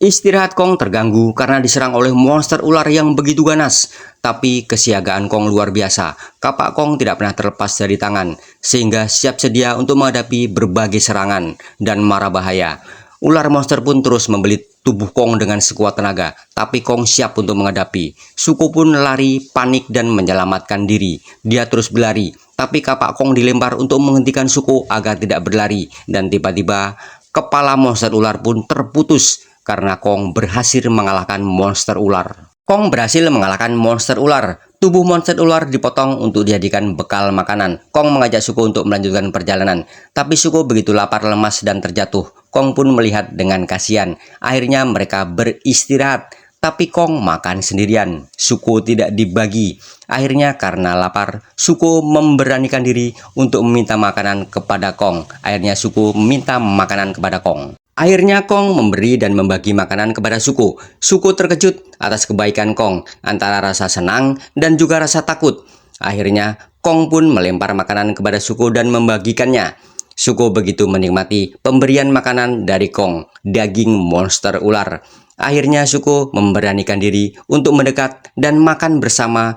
Istirahat Kong terganggu karena diserang oleh monster ular yang begitu ganas. Tapi kesiagaan Kong luar biasa. Kapak Kong tidak pernah terlepas dari tangan, sehingga siap sedia untuk menghadapi berbagai serangan dan mara bahaya. Ular monster pun terus membelit tubuh Kong dengan sekuat tenaga, tapi Kong siap untuk menghadapi. Suko pun lari, panik, dan menyelamatkan diri. Dia terus berlari, tapi kapak Kong dilempar untuk menghentikan Suko agar tidak berlari. Dan tiba-tiba, kepala monster ular pun terputus karena Kong berhasil mengalahkan monster ular. Kong berhasil mengalahkan monster ular. Tubuh monster ular dipotong untuk dijadikan bekal makanan. Kong mengajak Suko untuk melanjutkan perjalanan. Tapi Suko begitu lapar, lemas, dan terjatuh. Kong pun melihat dengan kasihan. Akhirnya mereka beristirahat. Tapi Kong makan sendirian. Suko tidak dibagi. Akhirnya karena lapar, Suko memberanikan diri untuk meminta makanan kepada Kong. Akhirnya Suko meminta makanan kepada Kong. Akhirnya Kong memberi dan membagi makanan kepada Suko. Suko terkejut atas kebaikan Kong, antara rasa senang dan juga rasa takut. Akhirnya Kong pun melempar makanan kepada Suko dan membagikannya. Suko begitu menikmati pemberian makanan dari Kong, daging monster ular. Akhirnya Suko memberanikan diri untuk mendekat dan makan bersama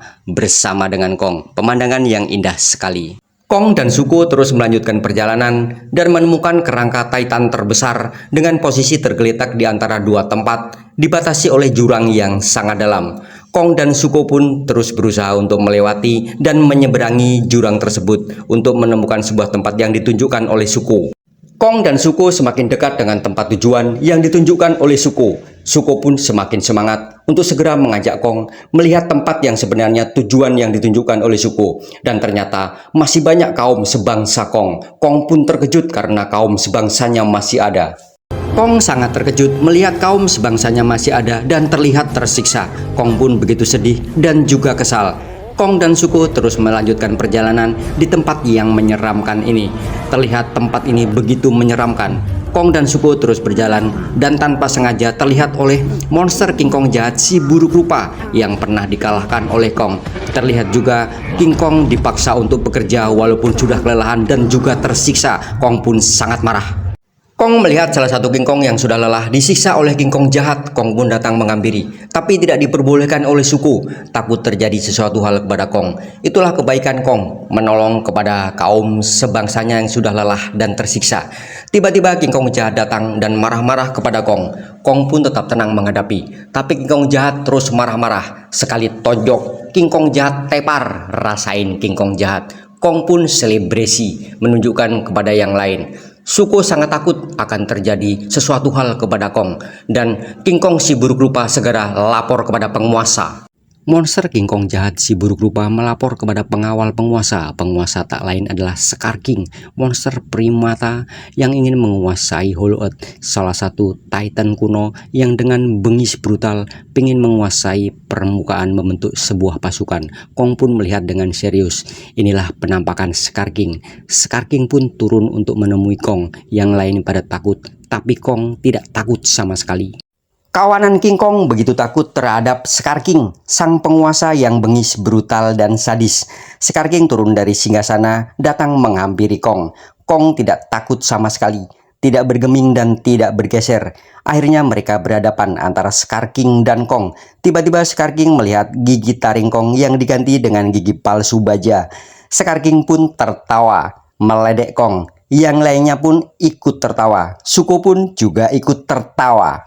dengan Kong. Pemandangan yang indah sekali. Kong dan Suko terus melanjutkan perjalanan dan menemukan kerangka Titan terbesar dengan posisi tergeletak di antara dua tempat, dibatasi oleh jurang yang sangat dalam. Kong dan Suko pun terus berusaha untuk melewati dan menyeberangi jurang tersebut untuk menemukan sebuah tempat yang ditunjukkan oleh Suko. Kong dan Suko semakin dekat dengan tempat tujuan yang ditunjukkan oleh Suko. Suko pun semakin semangat untuk segera mengajak Kong melihat tempat yang sebenarnya tujuan yang ditunjukkan oleh Suko. Dan ternyata masih banyak kaum sebangsa Kong. Kong pun terkejut karena kaum sebangsanya masih ada. Kong sangat terkejut melihat kaum sebangsanya masih ada dan terlihat tersiksa. Kong pun begitu sedih dan juga kesal. Kong dan Suko terus melanjutkan perjalanan di tempat yang menyeramkan ini. Terlihat tempat ini begitu menyeramkan. Kong dan Suko terus berjalan dan tanpa sengaja terlihat oleh monster King Kong jahat si buruk rupa yang pernah dikalahkan oleh Kong. Terlihat juga King Kong dipaksa untuk bekerja walaupun sudah kelelahan dan juga tersiksa. Kong pun sangat marah. Kong melihat salah satu King Kong yang sudah lelah disiksa oleh King Kong jahat. Kong pun datang menghampiri, tapi tidak diperbolehkan oleh Suko. Takut terjadi sesuatu hal kepada Kong. Itulah kebaikan Kong, menolong kepada kaum sebangsanya yang sudah lelah dan tersiksa. Tiba-tiba King Kong jahat datang dan marah-marah kepada Kong. Kong pun tetap tenang menghadapi, tapi King Kong jahat terus marah-marah. Sekali tonjok, King Kong jahat tepar. Rasain King Kong jahat. Kong pun selebrasi menunjukkan kepada yang lain. Suko sangat takut akan terjadi sesuatu hal kepada Kong, dan King Kong si buruk rupa segera lapor kepada penguasa. Monster King Kong jahat si buruk rupa melapor kepada pengawal penguasa. Penguasa tak lain adalah Scar King, monster primata yang ingin menguasai Hollow Earth, salah satu Titan kuno yang dengan bengis brutal ingin menguasai permukaan membentuk sebuah pasukan. Kong pun melihat dengan serius. Inilah penampakan Scar King. Scar King pun turun untuk menemui Kong. Yang lain pada takut, tapi Kong tidak takut sama sekali. Kawanan King Kong begitu takut terhadap Scar King, sang penguasa yang bengis, brutal, dan sadis. Scar King turun dari singgasana, datang menghampiri Kong. Kong tidak takut sama sekali, tidak bergeming dan tidak bergeser. Akhirnya mereka berhadapan antara Scar King dan Kong. Tiba-tiba Scar King melihat gigi taring Kong yang diganti dengan gigi palsu baja. Scar King pun tertawa, meledek Kong. Yang lainnya pun ikut tertawa. Suko pun juga ikut tertawa.